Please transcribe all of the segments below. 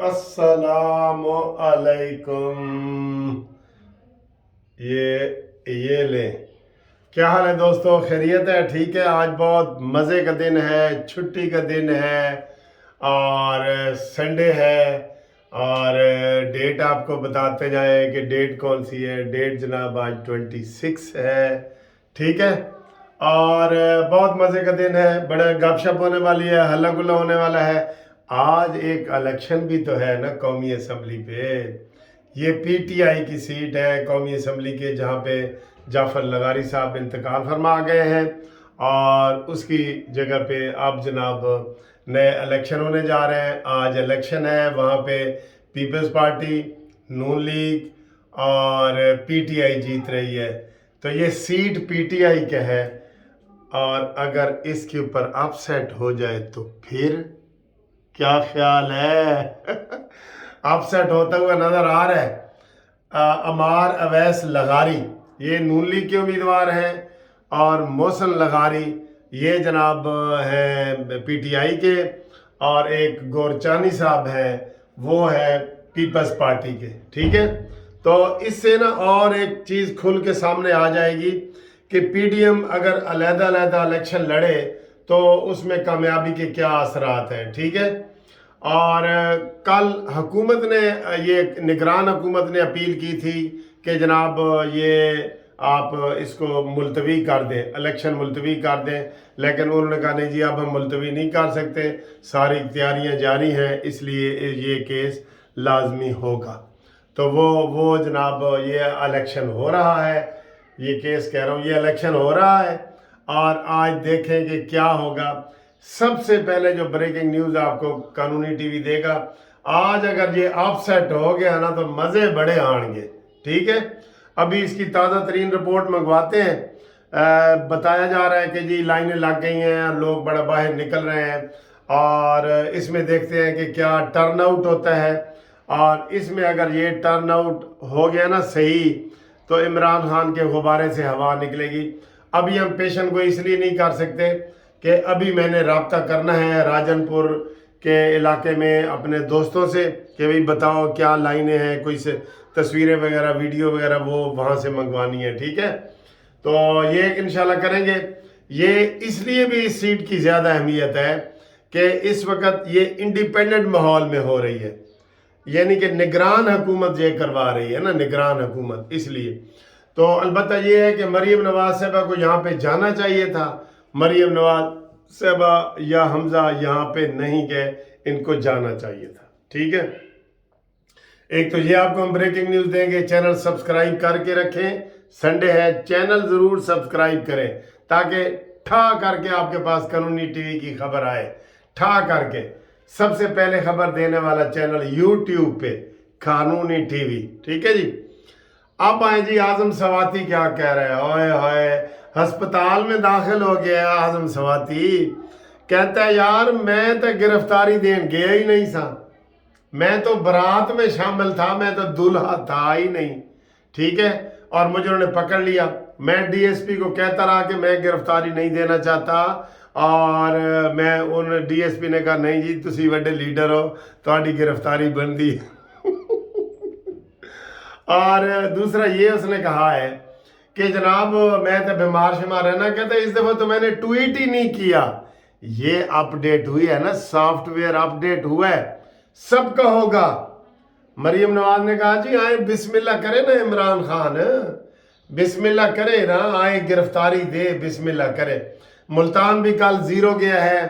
अस्सलामु अलैकुम। ये ले, क्या हाल है दोस्तों? खैरियत है? ठीक है। आज बहुत मज़े का दिन है, छुट्टी का दिन है और संडे है। और डेट आपको बताते जाए कि डेट कौन सी है। डेट जनाब आज 26 है, ठीक है। और बहुत मज़े का दिन है, बड़ा गपशप होने वाली है, हल्ला गुल्ला होने वाला है। आज एक इलेक्शन भी तो है ना कौमी असम्बली पे। ये पीटीआई की सीट है कौमी असम्बली के, जहाँ पे जाफर लगारी साहब इंतकाल फरमा गए हैं और उसकी जगह पे अब जनाब नए इलेक्शन होने जा रहे हैं। आज इलेक्शन है, वहाँ पे पीपल्स पार्टी, नून लीग और पीटीआई जीत रही है। तो ये सीट पीटीआई के है और अगर इसके ऊपर अपसेट हो जाए तो फिर क्या ख्याल है? अपसेट होता हुआ नजर आ रहा है। अमार अवैस लगारी ये नून लीग के उम्मीदवार हैं और मोहसिन लगारी ये जनाब हैं पीटीआई के, और एक गोरचानी साहब हैं वो है पीपल्स पार्टी के, ठीक है। तो इससे ना और एक चीज़ खुल के सामने आ जाएगी कि पीडीएम अगर अलग-अलग इलेक्शन लड़े तो उसमें कामयाबी के क्या असरात हैं, ठीक है। और कल हुकूमत ने, ये निगरान हुकूमत ने अपील की थी कि जनाब ये आप इसको मुलतवी कर दें, इलेक्शन मुलतवी कर दें, लेकिन उन्होंने कहा नहीं जी अब हम मुलतवी नहीं कर सकते, सारी तैयारियां जारी हैं, इसलिए ये केस लाजमी होगा। तो वो जनाब ये इलेक्शन हो रहा है, ये केस कह रहा हूँ, ये इलेक्शन हो रहा है और आज देखें कि क्या होगा। सबसे पहले जो ब्रेकिंग न्यूज़ आपको कानूनी टीवी देगा, आज अगर ये अपसेट हो गया ना तो मज़े बड़े आएंगे, ठीक है। अभी इसकी ताज़ा तरीन रिपोर्ट मंगवाते हैं। बताया जा रहा है कि जी लाइनें लग गई हैं, लोग बड़ा बाहर निकल रहे हैं और इसमें देखते हैं कि क्या टर्न आउट होता है। और इसमें अगर ये टर्न आउट हो गया ना सही, तो इमरान खान के गुब्बारे से हवा निकलेगी। अभी हम पेशन को इसलिए नहीं कर सकते कि अभी मैंने रब्ता करना है राजनपुर के इलाके में अपने दोस्तों से कि भाई बताओ क्या लाइनें हैं, कोई से तस्वीरें वगैरह वीडियो वगैरह वो वहाँ से मंगवानी है, ठीक है। तो ये इंशाल्लाह करेंगे। ये इसलिए भी इस सीट की ज़्यादा अहमियत है कि इस वक्त ये इंडिपेंडेंट माहौल में हो रही है, यानी कि निगरान हुकूमत ये करवा रही है ना, निगरान हुकूमत। इसलिए तो अलबत्ता ये है कि मरीम नवाज साहबा को यहाँ पे जाना चाहिए था। मरीम नवाज साहबा या हमजा यहाँ पे नहीं गए, इनको जाना चाहिए था, ठीक है। एक तो ये आपको हम ब्रेकिंग न्यूज़ देंगे, चैनल सब्सक्राइब करके रखें। संडे है, चैनल ज़रूर सब्सक्राइब करें ताकि ठा करके आपके पास कानूनी टीवी की खबर आए। ठा करके सबसे पहले खबर देने वाला चैनल यूट्यूब पे कानूनी टीवी, ठीक है जी। अब आए जी आजम सवाती क्या कह रहे हैं। ओए होए, अस्पताल में दाखिल हो गया आजम सवाती, कहता है यार मैं तो गिरफ्तारी देन गया ही नहीं था, मैं तो बारात में शामिल था, मैं तो दूल्हा था ही नहीं, ठीक है। और मुझे उन्होंने पकड़ लिया। मैं डीएसपी को कहता रहा कि मैं गिरफ्तारी नहीं देना चाहता और मैं उन डीएसपी ने कहा नहीं जी तुसी वड्डे लीडर हो, तुम्हारी गिरफ्तारी बनती। और दूसरा ये उसने कहा है कि जनाब मैं तो बीमार शिमार है ना, कहते इस दफ़ा तो मैंने ट्वीट ही नहीं किया। ये अपडेट हुई है ना, सॉफ्टवेयर अपडेट हुआ है, सबका होगा। मरीम नवाज ने कहा जी आए बिस्मिल्लाह करे ना, इमरान खान बिस्मिल्लाह करे ना, आए गिरफ्तारी दे, बिस्मिल्लाह करे। मुल्तान भी कल ज़ीरो गया है,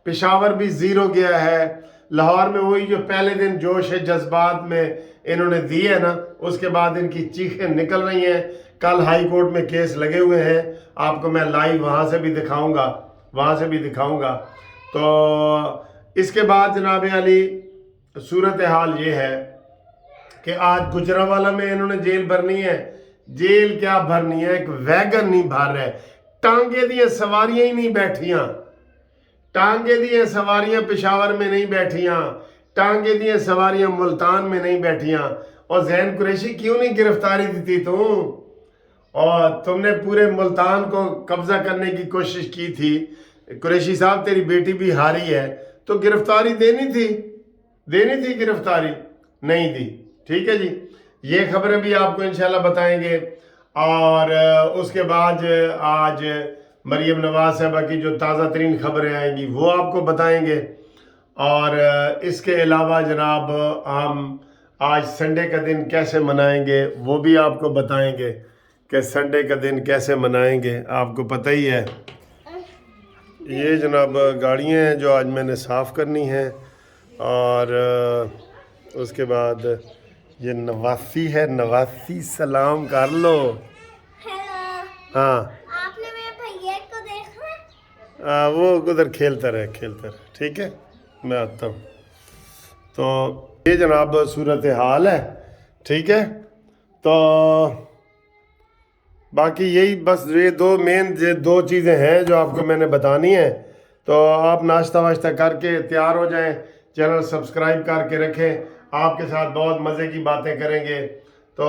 पेशावर भी ज़ीरो गया है, लाहौर में वही जो पहले दिन जोश है जज्बात में इन्होंने दिए है ना, उसके बाद इनकी चीखें निकल रही हैं। कल हाई कोर्ट में केस लगे हुए हैं, आपको मैं लाइव वहाँ से भी दिखाऊंगा, वहाँ से भी दिखाऊंगा। तो इसके बाद जनाब अली सूरत हाल ये है कि आज गुजरांवाला में इन्होंने जेल भरनी है। जेल क्या भरनी है, एक वैगन नहीं भर रहे, टांगे दिया सवारियां ही नहीं बैठियां, टांगे दिया सवारियां पेशावर में नहीं बैठियां, टांगे दिया सवारियां मुल्तान में नहीं बैठियां। और जैन कुरैशी क्यों नहीं गिरफ्तारी दी तुम? और तुमने पूरे मुल्तान को कब्जा करने की कोशिश की थी। कुरैशी साहब तेरी बेटी भी हारी है तो गिरफ्तारी देनी थी, देनी थी गिरफ्तारी, नहीं दी। ठीक है जी, ये खबरें भी आपको इंशाल्लाह बताएंगे। और उसके बाद आज मरीम नवाज साहबा की जो ताज़ा तरीन खबरें आएंगी वो आपको बताएंगे। और इसके अलावा जनाब हम आज संडे का दिन कैसे मनाएंगे वो भी आपको बताएंगे कि संडे का दिन कैसे मनाएंगे, आपको पता ही है। ये जनाब गाड़ियाँ हैं जो आज मैंने साफ़ करनी हैं। और उसके बाद ये नवासी है, नवासी सलाम कर लो। हेलो, हाँ आपने मेरे भैया को देखा? वो उधर खेलता रहे। ठीक है, मैं आता हूँ। तो ये जनाब सूरत हाल है। ठीक है, तो बाकी यही बस ये दो चीज़ें हैं जो आपको मैंने बतानी है। तो आप नाश्ता वाश्ता करके तैयार हो जाएं, चैनल सब्सक्राइब करके रखें, आपके साथ बहुत मज़े की बातें करेंगे। तो